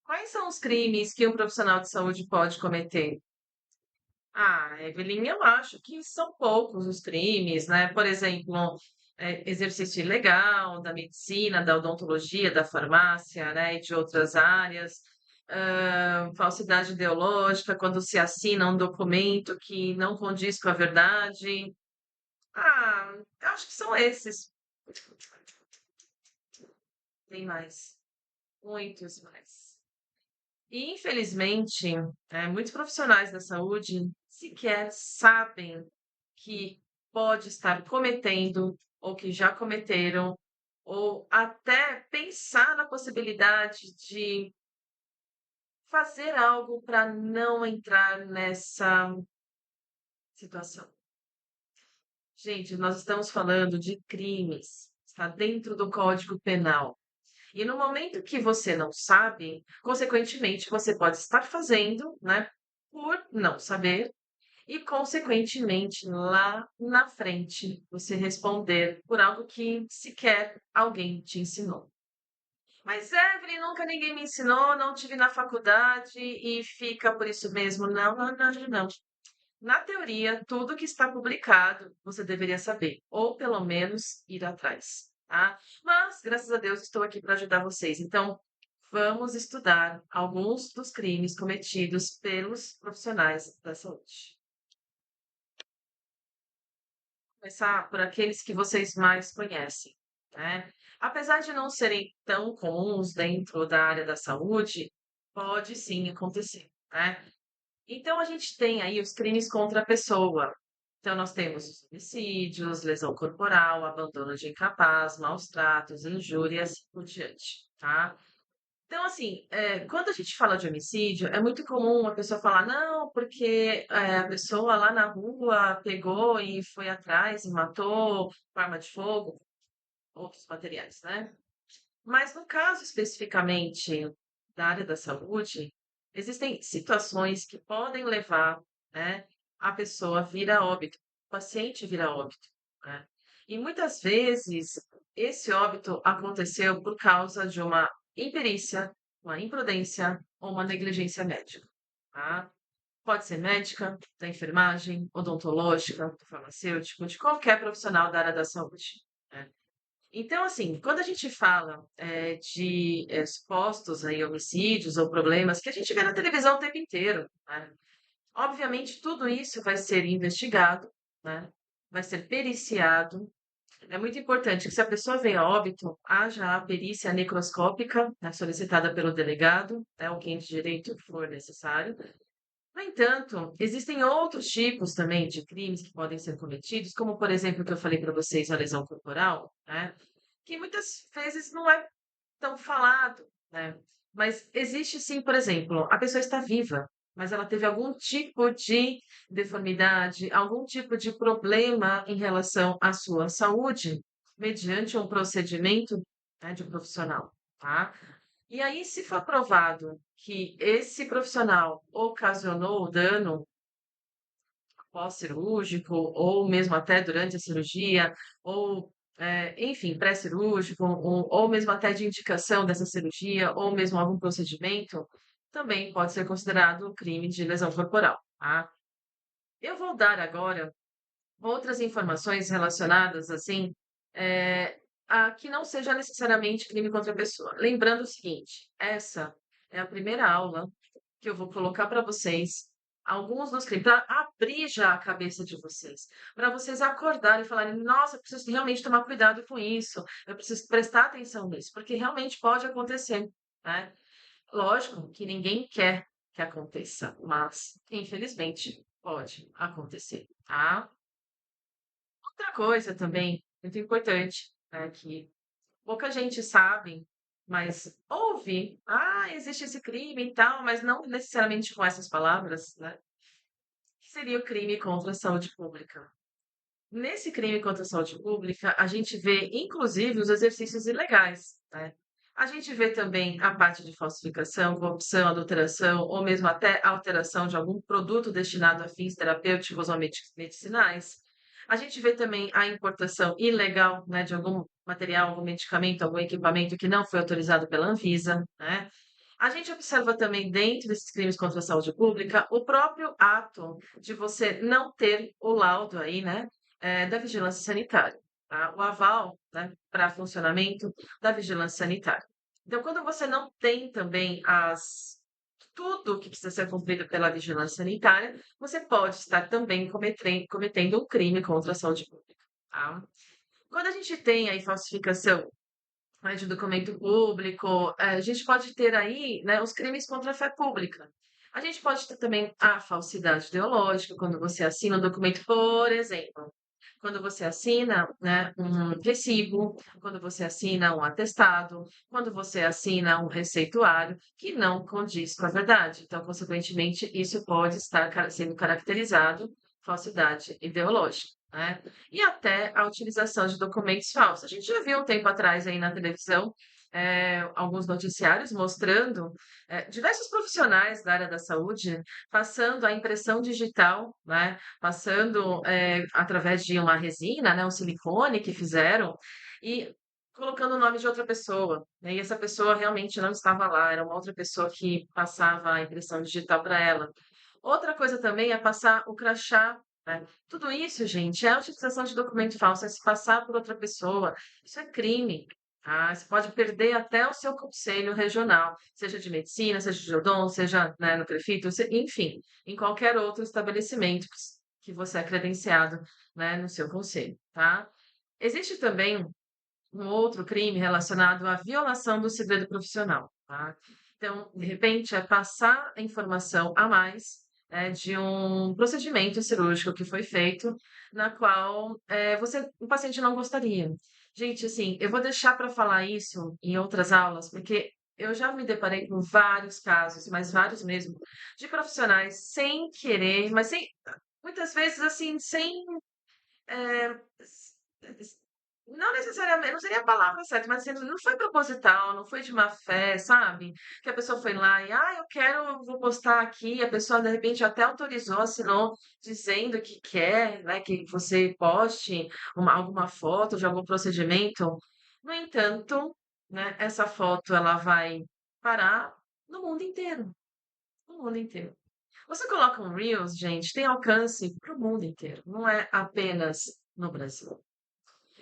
Quais são os crimes que um profissional de saúde pode cometer? Evelyn, eu acho que são poucos os crimes, né? Por exemplo, exercício ilegal da medicina, da odontologia, da farmácia, né? E de outras áreas. Falsidade ideológica, quando se assina um documento que não condiz com a verdade. Eu acho que são esses. Tem mais, muitos mais. E, infelizmente, muitos profissionais da saúde sequer sabem que pode estar cometendo, ou que já cometeram, ou até pensar na possibilidade de fazer algo para não entrar nessa situação. Gente, nós estamos falando de crimes, está dentro do Código Penal. E no momento que você não sabe, consequentemente, você pode estar fazendo, né, por não saber, e consequentemente, lá na frente, você responder por algo que sequer alguém te ensinou. Mas, Evelyn, nunca ninguém me ensinou, não tive na faculdade e fica por isso mesmo. Não, não, não, não, não. Na teoria, tudo que está publicado você deveria saber, ou pelo menos ir atrás, tá? Mas, graças a Deus, estou aqui para ajudar vocês. Então, vamos estudar alguns dos crimes cometidos pelos profissionais da saúde. Vou começar por aqueles que vocês mais conhecem, né? Apesar de não serem tão comuns dentro da área da saúde, pode sim acontecer, né? Então, a gente tem aí os crimes contra a pessoa. Então, nós temos os homicídios, lesão corporal, abandono de incapaz, maus tratos, injúria e assim por diante, tá? Então, assim, quando a gente fala de homicídio, é muito comum a pessoa falar, não, porque a pessoa lá na rua pegou e foi atrás e matou com arma de fogo, outros materiais, né? Mas no caso especificamente da área da saúde, existem situações que podem levar, né, a pessoa a vir a óbito, o paciente vir a óbito, né? E muitas vezes esse óbito aconteceu por causa de uma imperícia, uma imprudência ou uma negligência médica, tá? Pode ser médica, da enfermagem, odontológica, do farmacêutico, de qualquer profissional da área da saúde, né? Então, assim, quando a gente fala, de, supostos aí homicídios ou problemas que a gente vê na televisão o tempo inteiro, né, obviamente tudo isso vai ser investigado, né, vai ser periciado. É muito importante que se a pessoa vem a óbito, haja a perícia necroscópica, né, solicitada pelo delegado, né, ou quem de direito for necessário. No entanto, existem outros tipos também de crimes que podem ser cometidos, como, por exemplo, o que eu falei para vocês, a lesão corporal, né? Que muitas vezes não é tão falado, né? Mas existe sim, por exemplo, a pessoa está viva, mas ela teve algum tipo de deformidade, algum tipo de problema em relação à sua saúde, mediante um procedimento, né, de um profissional, tá? E aí, se for provado que esse profissional ocasionou o dano pós-cirúrgico, ou mesmo até durante a cirurgia, ou, enfim, pré-cirúrgico, ou mesmo até de indicação dessa cirurgia, ou mesmo algum procedimento, também pode ser considerado crime de lesão corporal, tá? Eu vou dar agora outras informações relacionadas, assim, a que não seja necessariamente crime contra a pessoa. Lembrando o seguinte, essa é a primeira aula que eu vou colocar para vocês alguns dos crimes, para abrir já a cabeça de vocês, para vocês acordarem e falarem: nossa, eu preciso realmente tomar cuidado com isso, eu preciso prestar atenção nisso, porque realmente pode acontecer, né? Lógico que ninguém quer que aconteça, mas infelizmente pode acontecer, tá? Outra coisa também muito importante, né, que pouca gente sabe, mas ouve, existe esse crime e tal, mas não necessariamente com essas palavras, né? Que seria o crime contra a saúde pública. Nesse crime contra a saúde pública, a gente vê, inclusive, os exercícios ilegais, né? A gente vê também a parte de falsificação, corrupção, adulteração, ou mesmo até alteração de algum produto destinado a fins terapêuticos ou medicinais. A gente vê também a importação ilegal, né, de algum material, algum medicamento, algum equipamento que não foi autorizado pela Anvisa, né? A gente observa também dentro desses crimes contra a saúde pública o próprio ato de você não ter o laudo aí, né, da vigilância sanitária, tá? O aval, né, para funcionamento da vigilância sanitária. Então, quando você não tem também as tudo o que precisa ser cumprido pela vigilância sanitária, você pode estar também cometendo um crime contra a saúde pública, tá? Quando a gente tem aí falsificação, né, de documento público, a gente pode ter aí, né, os crimes contra a fé pública. A gente pode ter também a falsidade ideológica, quando você assina um documento, por exemplo, quando você assina, né, um recibo, quando você assina um atestado, quando você assina um receituário que não condiz com a verdade. Então, consequentemente, isso pode estar sendo caracterizado falsidade ideológica, né? E até a utilização de documentos falsos. A gente já viu um tempo atrás aí na televisão alguns noticiários mostrando diversos profissionais da área da saúde passando a impressão digital, né? Passando através de uma resina, né? Um silicone que fizeram e colocando o nome de outra pessoa, né? E essa pessoa realmente não estava lá, era uma outra pessoa que passava a impressão digital para ela. Outra coisa também é passar o crachá, né? Tudo isso, gente, é a utilização de documento falso, é se passar por outra pessoa. Isso é crime. Tá? Você pode perder até o seu conselho regional, seja de medicina, seja de odonto, seja, né, no prefeito, enfim, em qualquer outro estabelecimento que você é credenciado, né, no seu conselho, tá? Existe também um outro crime relacionado à violação do segredo profissional, tá? Então, de repente, é passar a informação a mais, né, de um procedimento cirúrgico que foi feito, na qual o paciente não gostaria. Gente, assim, eu vou deixar para falar isso em outras aulas, porque eu já me deparei com vários casos, mas vários mesmo, de profissionais sem querer, mas sem, muitas vezes assim, sem é, não necessariamente, não seria a palavra certa, mas assim, não foi proposital, não foi de má fé, sabe? Que a pessoa foi lá e, eu quero, vou postar aqui, a pessoa de repente até autorizou, assinou, dizendo que quer, né, que você poste alguma foto de algum procedimento. No entanto, né, essa foto ela vai parar no mundo inteiro, no mundo inteiro. Você coloca um Reels, gente, tem alcance para o mundo inteiro, não é apenas no Brasil.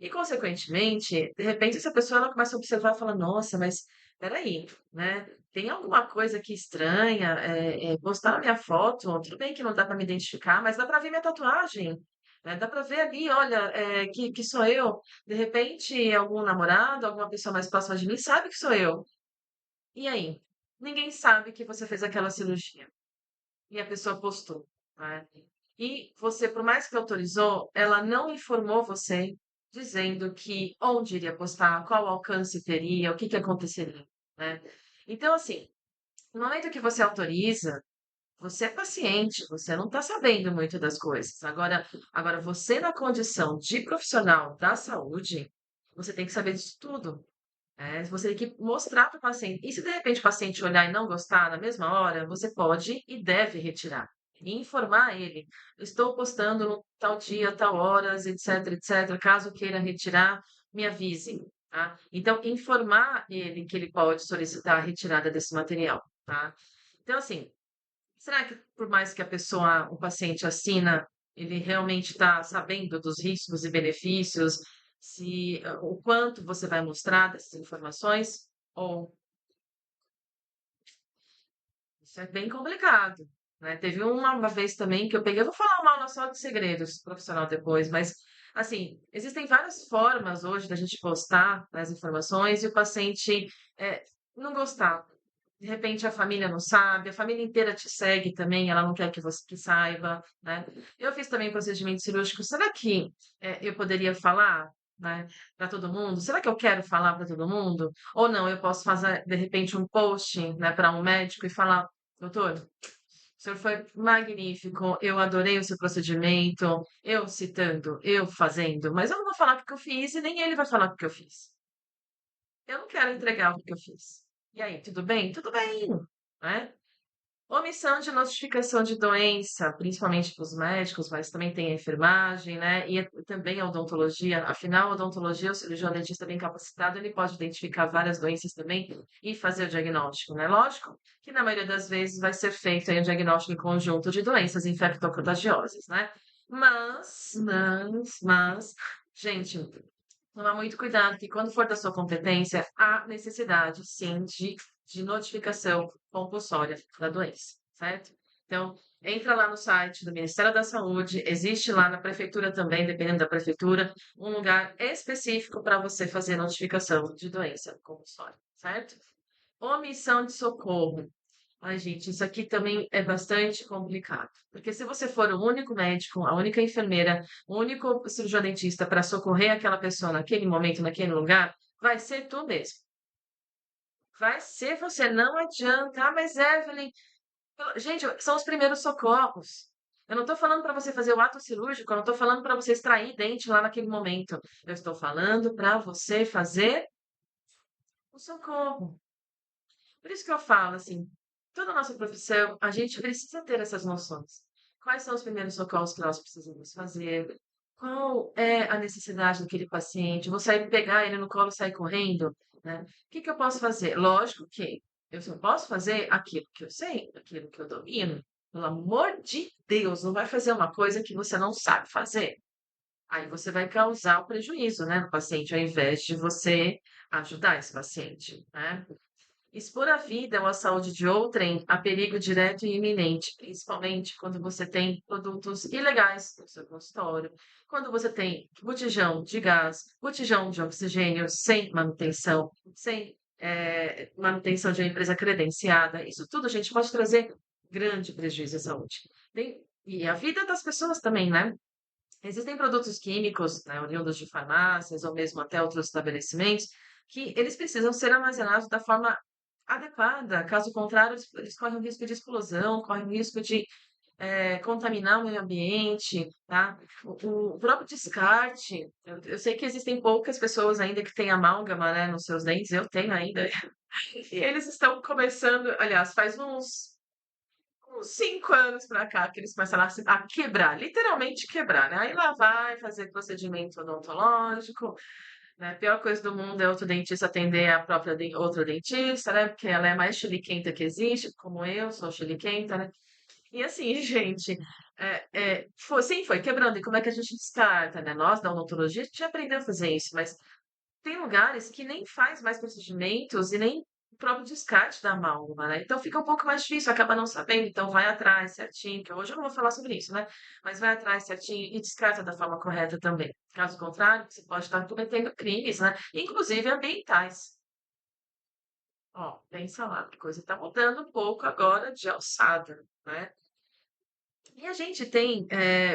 E, consequentemente, de repente, essa pessoa ela começa a observar e fala: Nossa, mas peraí, né? Tem alguma coisa aqui estranha? Postar a minha foto, tudo bem que não dá para me identificar, mas dá para ver minha tatuagem. Né? Dá para ver ali, olha, que sou eu. De repente, algum namorado, alguma pessoa mais próxima de mim sabe que sou eu. E aí? Ninguém sabe que você fez aquela cirurgia. E a pessoa postou, né? E você, por mais que autorizou, ela não informou você dizendo que onde iria postar, qual alcance teria, o que que aconteceria, né? Então, assim, no momento que você autoriza, você é paciente, você não está sabendo muito das coisas. Agora, você na condição de profissional da saúde, você tem que saber disso tudo. Você tem que mostrar para o paciente. E se de repente o paciente olhar e não gostar na mesma hora, você pode e deve retirar. E informar ele. Estou postando no tal dia, tal horas, etc, etc. Caso queira retirar, me avise. Tá? Então, informar ele que ele pode solicitar a retirada desse material. Tá? Então, assim, será que por mais que o paciente assina, ele realmente está sabendo dos riscos e benefícios, se o quanto você vai mostrar dessas informações? Ou isso é bem complicado, né? Teve uma vez também que eu peguei, eu vou falar uma aula só de segredos profissional depois, mas assim, existem várias formas hoje da gente postar as informações e o paciente eh, não gostar. De repente a família não sabe, a família inteira te segue também, ela não quer que você que saiba, né? Eu fiz também procedimento cirúrgico. Será que eu poderia falar, né, para todo mundo? Será que eu quero falar para todo mundo? Ou não, eu posso fazer de repente um post, né, para um médico e falar, doutor, o senhor foi magnífico, eu adorei o seu procedimento, eu citando, eu fazendo, mas eu não vou falar o que eu fiz e nem ele vai falar o que eu fiz. Eu não quero entregar o que eu fiz. E aí, tudo bem? Tudo bem, né? Omissão de notificação de doença, principalmente para os médicos, mas também tem a enfermagem, né? E também a odontologia. Afinal, a odontologia, o cirurgião dentista bem capacitado, ele pode identificar várias doenças também e fazer o diagnóstico, né? Lógico que na maioria das vezes vai ser feito aí o diagnóstico em conjunto de doenças infectocontagiosas, né? Mas, gente, tomar muito cuidado, que quando for da sua competência, há necessidade, sim, de notificação compulsória da doença, certo? Então, entra lá no site do Ministério da Saúde, existe lá na prefeitura também, dependendo da prefeitura, um lugar específico para você fazer notificação de doença compulsória, certo? Omissão de socorro. Ai, gente, isso aqui também é bastante complicado. Porque se você for o único médico, a única enfermeira, o único cirurgião dentista para socorrer aquela pessoa naquele momento, naquele lugar, vai ser tu mesmo. Vai ser você, não adianta. Ah, mas Evelyn, gente, são os primeiros socorros. Eu não estou falando para você fazer o ato cirúrgico, eu não estou falando para você extrair dente lá naquele momento. Eu estou falando para você fazer o socorro. Por isso que eu falo, assim, toda a nossa profissão, a gente precisa ter essas noções. Quais são os primeiros socorros que nós precisamos fazer? Qual é a necessidade daquele paciente? Vou sair pegar ele no colo e sair correndo, né? O que que eu posso fazer? Lógico que eu só posso fazer aquilo que eu sei, aquilo que eu domino. Pelo amor de Deus, não vai fazer uma coisa que você não sabe fazer. Aí você vai causar o prejuízo, né, no paciente, ao invés de você ajudar esse paciente, né? Expor a vida ou a saúde de outrem a perigo direto e iminente, principalmente quando você tem produtos ilegais no seu consultório, quando você tem botijão de gás, botijão de oxigênio sem manutenção, sem manutenção de uma empresa credenciada. Isso tudo, gente, pode trazer grande prejuízo à saúde. E a vida das pessoas também, né? Existem produtos químicos, né, oriundos de farmácias ou mesmo até outros estabelecimentos, que eles precisam ser armazenados da forma adequada. Caso contrário, eles correm o risco de explosão, correm o risco de contaminar o meio ambiente, tá? O próprio descarte, eu sei que existem poucas pessoas ainda que têm amálgama, né, nos seus dentes, eu tenho ainda, e eles estão começando, aliás, faz uns 5 anos pra cá que eles começaram a quebrar, literalmente quebrar, né? Aí lá vai fazer procedimento odontológico, né? A pior coisa do mundo é outro dentista atender a própria outra dentista, né? Porque ela é a mais chiliquenta que existe, como eu sou chiliquenta, né? E assim, gente, sim, foi quebrando. E como é que a gente descarta, né? Nós, da odontologia, a gente já aprendeu a fazer isso, mas tem lugares que nem faz mais procedimentos e nem o próprio descarte da amálgama, né? Então fica um pouco mais difícil, acaba não sabendo. Então vai atrás certinho, que hoje eu não vou falar sobre isso, né? Mas vai atrás certinho e descarta da forma correta também. Caso contrário, você pode estar cometendo crimes, né? Inclusive ambientais. Ó, pensa lá, a coisa está mudando um pouco agora de alçada, né? E a gente tem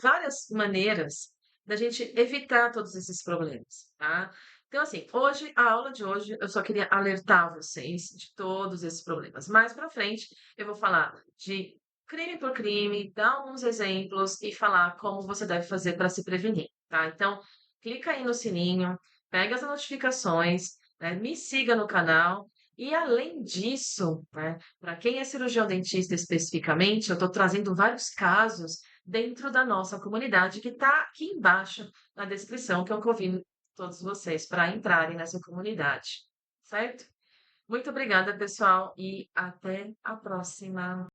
várias maneiras da gente evitar todos esses problemas, tá? Então, assim, hoje, a aula de hoje, eu só queria alertar vocês de todos esses problemas. Mais pra frente, eu vou falar de crime por crime, dar alguns exemplos e falar como você deve fazer para se prevenir, tá? Então, clica aí no sininho, pega as notificações, né? Me siga no canal. E além disso, né, para quem é cirurgião dentista especificamente, eu estou trazendo vários casos dentro da nossa comunidade que está aqui embaixo na descrição, que eu convido todos vocês para entrarem nessa comunidade, certo? Muito obrigada, pessoal, e até a próxima.